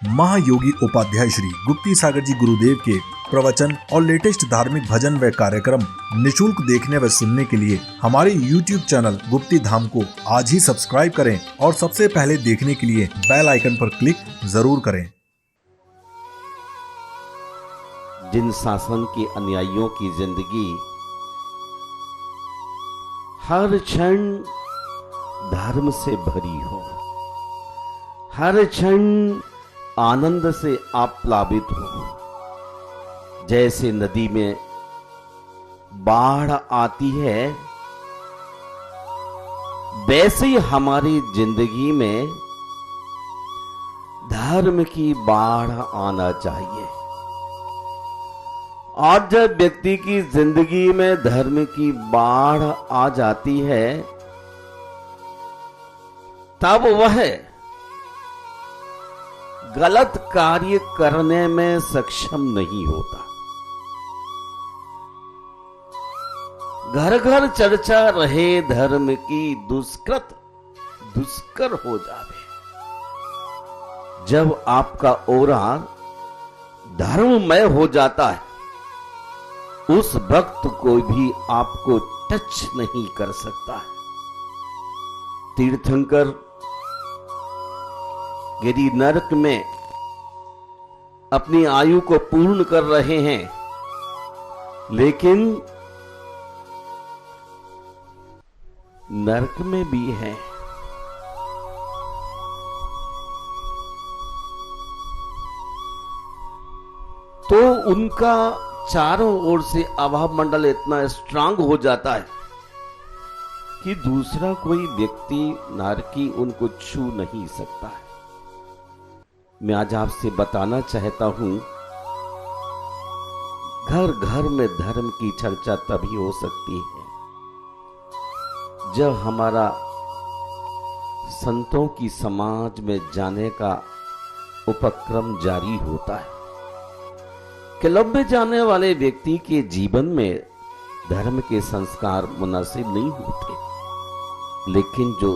महायोगी उपाध्याय श्री गुप्ती सागर जी गुरुदेव के प्रवचन और लेटेस्ट धार्मिक भजन व कार्यक्रम निशुल्क देखने व सुनने के लिए हमारे YouTube चैनल गुप्ती धाम को आज ही सब्सक्राइब करें और सबसे पहले देखने के लिए बेल आइकन पर क्लिक जरूर करें। जिन शासन के अनुयायियों की जिंदगी हर क्षण धर्म से भरी हो, हर क्षण आनंद से आप्लावित हो, जैसे नदी में बाढ़ आती है वैसे ही हमारी जिंदगी में धर्म की बाढ़ आना चाहिए। और जब व्यक्ति की जिंदगी में धर्म की बाढ़ आ जाती है तब वह गलत कार्य करने में सक्षम नहीं होता। घर घर चर्चा रहे धर्म की, दुष्कृत दुष्कर हो जावे। जब आपका ओरा धर्ममय हो जाता है उस वक्त कोई भी आपको टच नहीं कर सकता है। तीर्थंकर यदि नरक में अपनी आयु को पूर्ण कर रहे हैं लेकिन नरक में भी हैं, तो उनका चारों ओर से अभाव मंडल इतना स्ट्रांग हो जाता है कि दूसरा कोई व्यक्ति नरकी उनको छू नहीं सकता है। मैं आज आपसे बताना चाहता हूं, घर घर में धर्म की चर्चा तभी हो सकती है जब हमारा संतों की समाज में जाने का उपक्रम जारी होता है। क्लब में जाने वाले व्यक्ति के जीवन में धर्म के संस्कार मुनासिब नहीं होते, लेकिन जो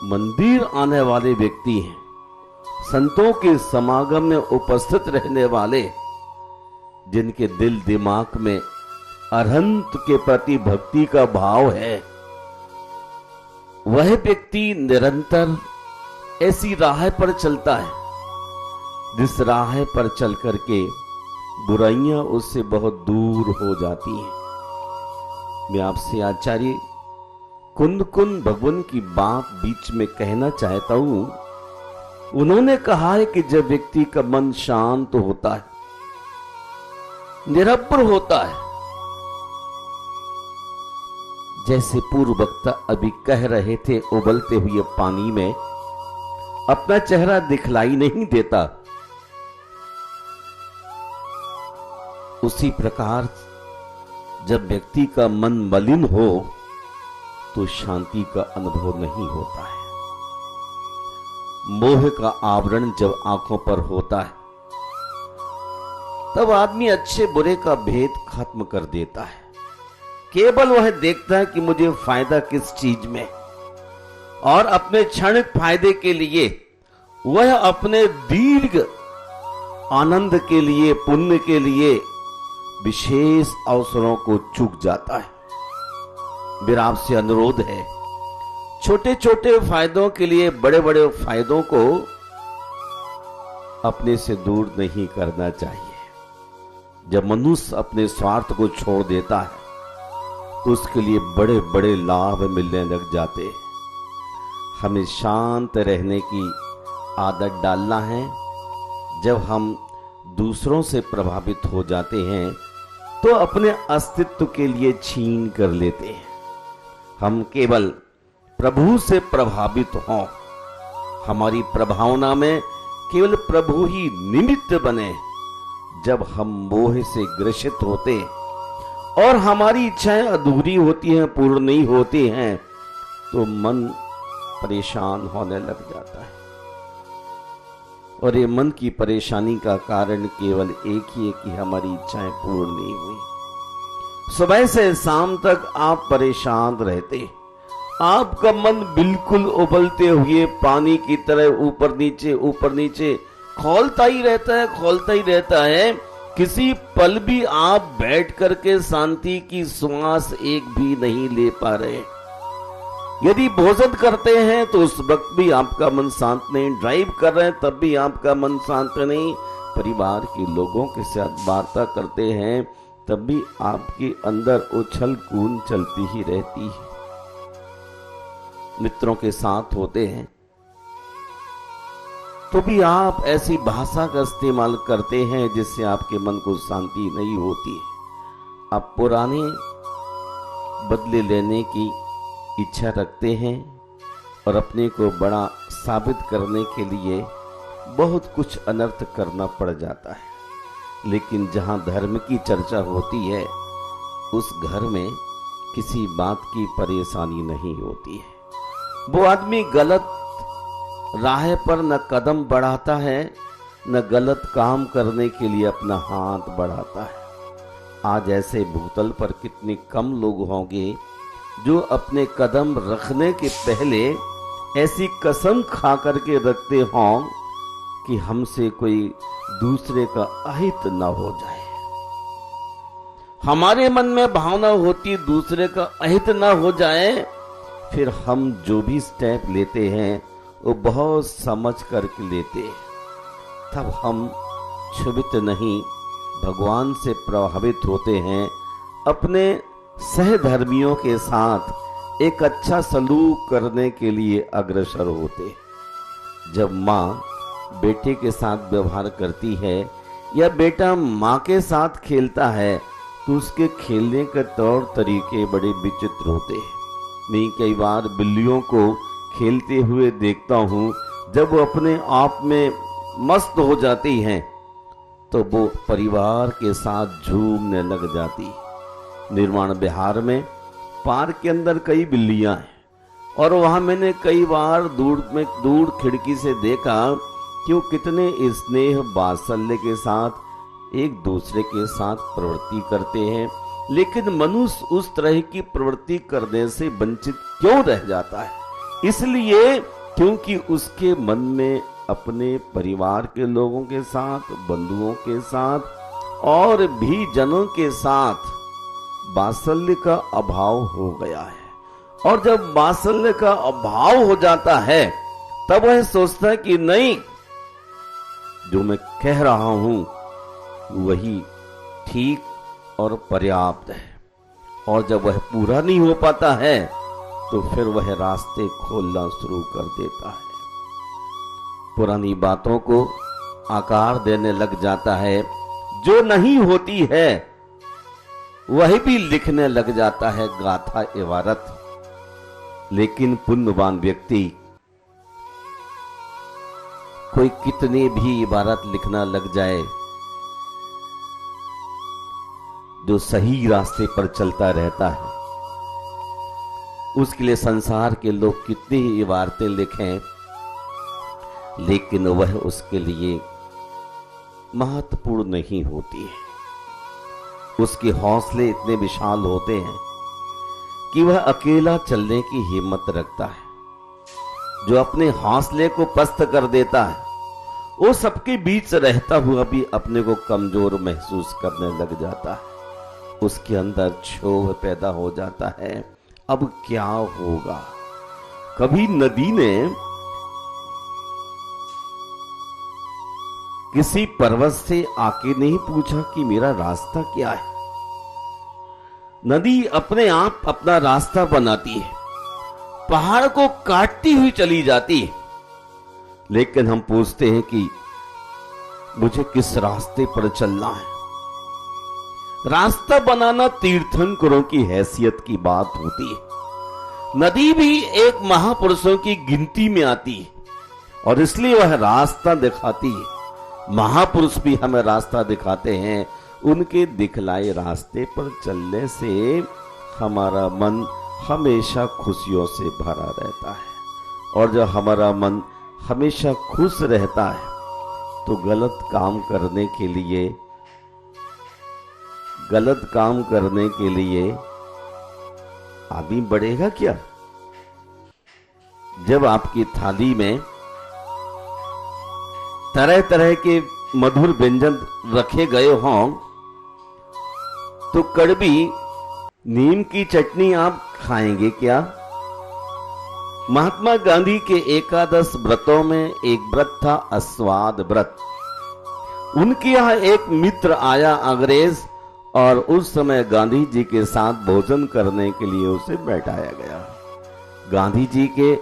मंदिर आने वाले व्यक्ति हैं, संतों के समागम में उपस्थित रहने वाले, जिनके दिल दिमाग में अरहंत के प्रति भक्ति का भाव है, वह व्यक्ति निरंतर ऐसी राह पर चलता है जिस राह पर चल करके बुराइयां उससे बहुत दूर हो जाती हैं। मैं आपसे आचार्य कुंद कुंद भगवान की बात बीच में कहना चाहता हूं। उन्होंने कहा है कि जब व्यक्ति का मन शांत होता है, निरब्र होता है, जैसे पूर्व वक्ता अभी कह रहे थे, उबलते हुए पानी में अपना चेहरा दिखलाई नहीं देता, उसी प्रकार जब व्यक्ति का मन मलिन हो तो शांति का अनुभव नहीं होता है। मोह का आवरण जब आंखों पर होता है तब आदमी अच्छे बुरे का भेद खत्म कर देता है। केवल वह देखता है कि मुझे फायदा किस चीज में, और अपने क्षणिक फायदे के लिए वह अपने दीर्घ आनंद के लिए, पुण्य के लिए विशेष अवसरों को चूक जाता है। मेरा आपसे अनुरोध है, छोटे छोटे फायदों के लिए बड़े बड़े फायदों को अपने से दूर नहीं करना चाहिए। जब मनुष्य अपने स्वार्थ को छोड़ देता है तो उसके लिए बड़े बड़े लाभ मिलने लग जाते हैं। हमें शांत रहने की आदत डालना है। जब हम दूसरों से प्रभावित हो जाते हैं तो अपने अस्तित्व के लिए छीन कर लेते हैं। हम केवल प्रभु से प्रभावित हों, हमारी प्रभावना में केवल प्रभु ही निमित्त बने। जब हम मोह से ग्रसित होते और हमारी इच्छाएं अधूरी होती हैं, पूर्ण नहीं होती हैं, तो मन परेशान होने लग जाता है। और ये मन की परेशानी का कारण केवल एक ही है कि हमारी इच्छाएं पूर्ण नहीं हुई। सुबह से शाम तक आप परेशान रहते, आपका मन बिल्कुल उबलते हुए पानी की तरह ऊपर नीचे खौलता ही रहता है, खौलता ही रहता है। किसी पल भी आप बैठ करके शांति की श्वास एक भी नहीं ले पा रहे। यदि भोजन करते हैं तो उस वक्त भी आपका मन शांत नहीं, ड्राइव कर रहे हैं तब भी आपका मन शांत नहीं, परिवार के लोगों के साथ वार्ता करते हैं तब भी आपके अंदर उछल कूद चलती ही रहती है। मित्रों के साथ होते हैं तो भी आप ऐसी भाषा का इस्तेमाल करते हैं जिससे आपके मन को शांति नहीं होती। आप पुराने बदले लेने की इच्छा रखते हैं और अपने को बड़ा साबित करने के लिए बहुत कुछ अनर्थ करना पड़ जाता है। लेकिन जहां धर्म की चर्चा होती है उस घर में किसी बात की परेशानी नहीं होती है। वो आदमी गलत राह पर न कदम बढ़ाता है न गलत काम करने के लिए अपना हाथ बढ़ाता है। आज ऐसे भूतल पर कितने कम लोग होंगे जो अपने कदम रखने के पहले ऐसी कसम खा करके रखते हों कि हमसे कोई दूसरे का अहित न हो जाए। हमारे मन में भावना होती दूसरे का अहित न हो जाए, फिर हम जो भी स्टेप लेते हैं वो बहुत समझ करके लेते हैं। तब हम क्षुभित नहीं भगवान से प्रभावित होते हैं। अपने सहधर्मियों के साथ एक अच्छा सलूक करने के लिए अग्रसर होते। जब माँ बेटे के साथ व्यवहार करती है या बेटा माँ के साथ खेलता है तो उसके खेलने के तौर तरीके बड़े विचित्र होते हैं। मैं कई बार बिल्लियों को खेलते हुए देखता हूँ, जब वो अपने आप में मस्त हो जाती हैं तो वो परिवार के साथ झूमने लग जाती। निर्माण बिहार में पार्क के अंदर कई बिल्लियां हैं और वहां मैंने कई बार दूर खिड़की से देखा कि वो कितने स्नेह वात्सल्य के साथ एक दूसरे के साथ प्रवृत्ति करते हैं। लेकिन मनुष्य उस तरह की प्रवृत्ति करने से वंचित क्यों रह जाता है? इसलिए क्योंकि उसके मन में अपने परिवार के लोगों के साथ, बंधुओं के साथ और भी जनों के साथ वात्सल्य का अभाव हो गया है। और जब वात्सल्य का अभाव हो जाता है तब वह सोचता है कि नहीं, जो मैं कह रहा हूं वही ठीक और पर्याप्त है। और जब वह पूरा नहीं हो पाता है तो फिर वह रास्ते खोलना शुरू कर देता है, पुरानी बातों को आकार देने लग जाता है, जो नहीं होती है वही भी लिखने लग जाता है गाथा इबारत। लेकिन पुण्यवान व्यक्ति कोई कितने भी इबारत लिखना लग जाए, जो सही रास्ते पर चलता रहता है, उसके लिए संसार के लोग कितनी ही इबारतें लिखें, लेकिन वह उसके लिए महत्वपूर्ण नहीं होती है। उसके हौसले इतने विशाल होते हैं कि वह अकेला चलने की हिम्मत रखता है। जो अपने हौसले को पस्त कर देता है वो सबके बीच रहता हुआ भी अपने को कमजोर महसूस करने लग जाता है। उसके अंदर क्षोभ पैदा हो जाता है, अब क्या होगा। कभी नदी ने किसी पर्वत से आके नहीं पूछा कि मेरा रास्ता क्या है। नदी अपने आप अपना रास्ता बनाती है, पहाड़ को काटती हुई चली जाती है। लेकिन हम पूछते हैं कि मुझे किस रास्ते पर चलना है। रास्ता बनाना तीर्थंकरों की हैसियत की बात होती है। नदी भी एक महापुरुषों की गिनती में आती है और इसलिए वह रास्ता दिखाती है। महापुरुष भी हमें रास्ता दिखाते हैं। उनके दिखलाए रास्ते पर चलने से हमारा मन हमेशा खुशियों से भरा रहता है। और जब हमारा मन हमेशा खुश रहता है तो गलत काम करने के लिए आदमी बढ़ेगा क्या? जब आपकी थाली में तरह तरह के मधुर व्यंजन रखे गए हों तो कड़वी नीम की चटनी आप खाएंगे क्या? महात्मा गांधी के एकादश व्रतों में एक व्रत था अस्वाद व्रत। उनके यहाँ एक मित्र आया अंग्रेज और उस समय गांधी जी के साथ भोजन करने के लिए उसे बैठाया गया। गांधी जी के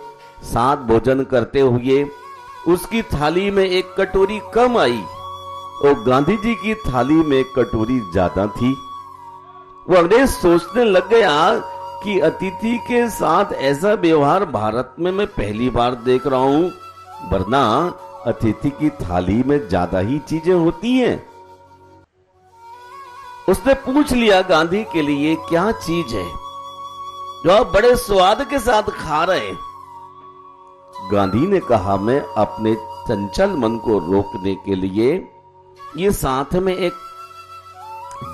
साथ भोजन करते हुए उसकी थाली में एक कटोरी कम आई और गांधी जी की थाली में एक कटोरी ज्यादा थी। वो अंग्रेज सोचने लग गया कि अतिथि के साथ ऐसा व्यवहार भारत में मैं पहली बार देख रहा हूं, वरना अतिथि की थाली में ज्यादा ही चीजें होती हैं। उसने पूछ लिया गांधी के लिए क्या चीज है जो आप बड़े स्वाद के साथ खा रहे हैं? गांधी ने कहा मैं अपने चंचल मन को रोकने के लिए ये साथ में एक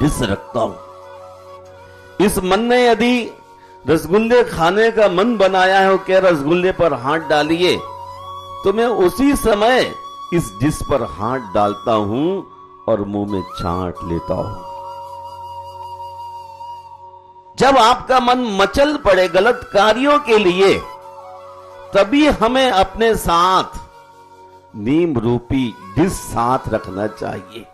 डिश रखता हूं। इस मन ने यदि रसगुल्ले खाने का मन बनाया है, क्या रसगुल्ले पर हाथ डालिए, तो मैं उसी समय इस डिश पर हाथ डालता हूं और मुंह में चाट लेता हूं। जब आपका मन मचल पड़े गलत कार्यों के लिए, तभी हमें अपने साथ नीम रूपी डिश साथ रखना चाहिए।